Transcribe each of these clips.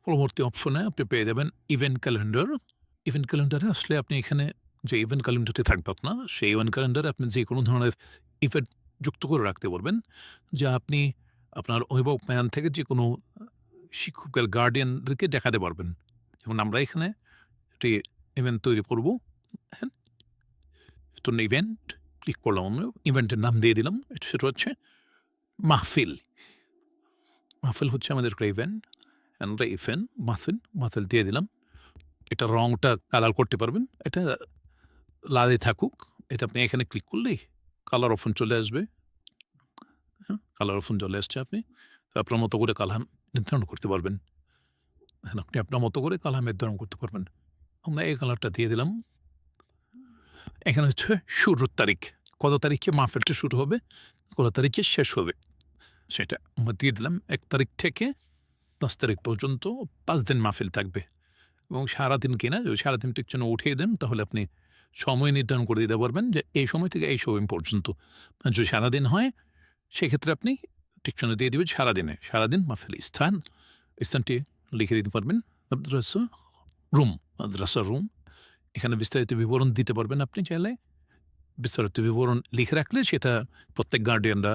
পরবর্তী অপশনে আপনি পেয়ে যাবেন ইভেন্ট ক্যালেন্ডার। ইভেন্ট ক্যালেন্ডারে আসলে আপনি এখানে যে ইভেন্ট ক্যালেন্ডারটি থাকবে আপনার, সেই ইভেন্ট ক্যালেন্ডারে আপনি যেকোনো ধরনের ইভেন্ট যুক্ত করে রাখতে পারবেন, যা আপনি আপনার অভিভাবক প্যানেল থেকে যেকোনো শিক্ষকের গার্ডিয়ানদেরকে দেখাতে পারবেন। যেমন আমরা এখানে একটি ইভেন্ট তৈরি করব। হ্যাঁ? তো ইভেন্ট ক্লিক করলাম আমরা। ইভেন্টের নাম দিয়ে দিলাম। সেটা হচ্ছে মাহফিল। মাহফিল হচ্ছে আমাদের একটা ইভেন্ট। আমরা ইভেন্ট মাহফিল দিয়ে দিলাম। এটা রংটা কালার করতে পারবেন। এটা লালে থাকুক। এটা আপনি এখানে ক্লিক করলেই কালার অপশন চলে আসবে। হ্যাঁ? কালার অপশন চলে আসছে আপনি। তো আপনার মতো করে কালার নির্ধারণ করতে পারবেন। এখন আপনি আপনার মতো করে কালার নির্ধারণ করতে পারবেন। আমরা এই কালারটা দিয়ে দিলাম। এখানে হচ্ছে শুরুর তারিখ। কত তারিখে মাহফিলটা শুরু হবে, কত তারিখে শেষ হবে, সেটা আমরা দিয়ে দিলাম। ১ তারিখ থেকে ১০ তারিখ পর্যন্ত ৫ দিন মাহফিল থাকবে এবং সারাদিন কিনা যদি সারাদিন ঠিক জন্য উঠিয়ে দেন, তাহলে আপনি সময় নির্ধারণ করে দিতে পারবেন যে এই সময় থেকে এই সময় পর্যন্ত। আর যদি সারাদিন হয়, সেক্ষেত্রে আপনি টিকশনে দিয়ে দিবেন সারাদিনে। সারাদিন মাহফিল স্থানটি লিখে দিতে পারবেন। মাদ্রাসা রুম, মাদ্রাসা রুম। এখানে বিস্তারিত বিবরণ দিতে পারবেন আপনি চাইলে। বিস্তারিত বিবরণ লিখে রাখলে সেটা প্রত্যেক গার্ডিয়ানরা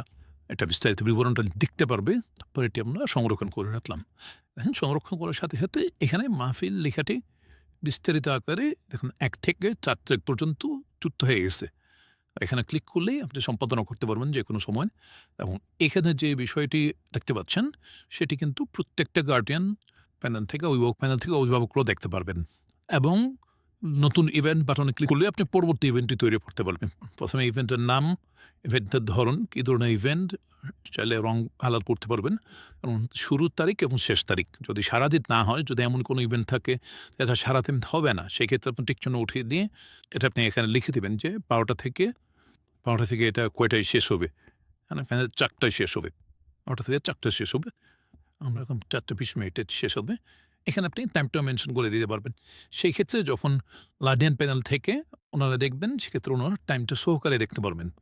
এটা বিস্তারিত বিবরণটা দেখতে পারবে। তারপর এটি আমরা সংরক্ষণ করে রাখলাম। দেখেন সংরক্ষণ করার সাথে, সাথে এখানে মাহফিল লেখাটি বিস্তারিত আকারে দেখুন ১ থেকে ৪ তারিখ পর্যন্ত যুক্ত হয়ে গেছে। এখানে ক্লিক করলেই আপনি সম্পাদনা করতে পারবেন যেকোনো সময় এবং এখানে যে বিষয়টি দেখতে পাচ্ছেন, সেটি কিন্তু প্রত্যেকটা গার্ডিয়ান প্যানেল থেকে, অভিভাবক প্যানেল থেকে অভিভাবকরাও দেখতে পারবেন এবং নতুন ইভেন্ট বাটনে ক্লিক করলে আপনি পরবর্তী ইভেন্টটি তৈরি করতে পারবেন। ১ম এ ইভেন্টের নাম, ইভেন্টের ধরন, কী ধরনের ইভেন্ট, চাইলে রং আলাদা করতে পারবেন এবং শুরুর তারিখ এবং শেষ তারিখ। যদি সারাদিন না হয়, যদি এমন কোনো ইভেন্ট থাকে যেটা সারাদিন হবে না, সেক্ষেত্রে আপনি টিকচিহ্ন উঠিয়ে দিয়ে এটা আপনি এখানে লিখে দিবেন যে ১২টা থেকে এটা কয়টায় শেষ হবে। এখানে ৪টায় শেষ হবে। ১২টা থেকে ৪টায় শেষ হবে। আমরা এখন ৪টা ২০ মিনিটে শেষ হবে। এখানে আপনি টাইমটাও মেনশন করে দিতে পারবেন। সেই ক্ষেত্রে যখন গার্ডিয়ান প্যানেল থেকে ওনারা দেখবেন, সেক্ষেত্রে ওনারা টাইমটা সহকারে দেখতে পারবেন।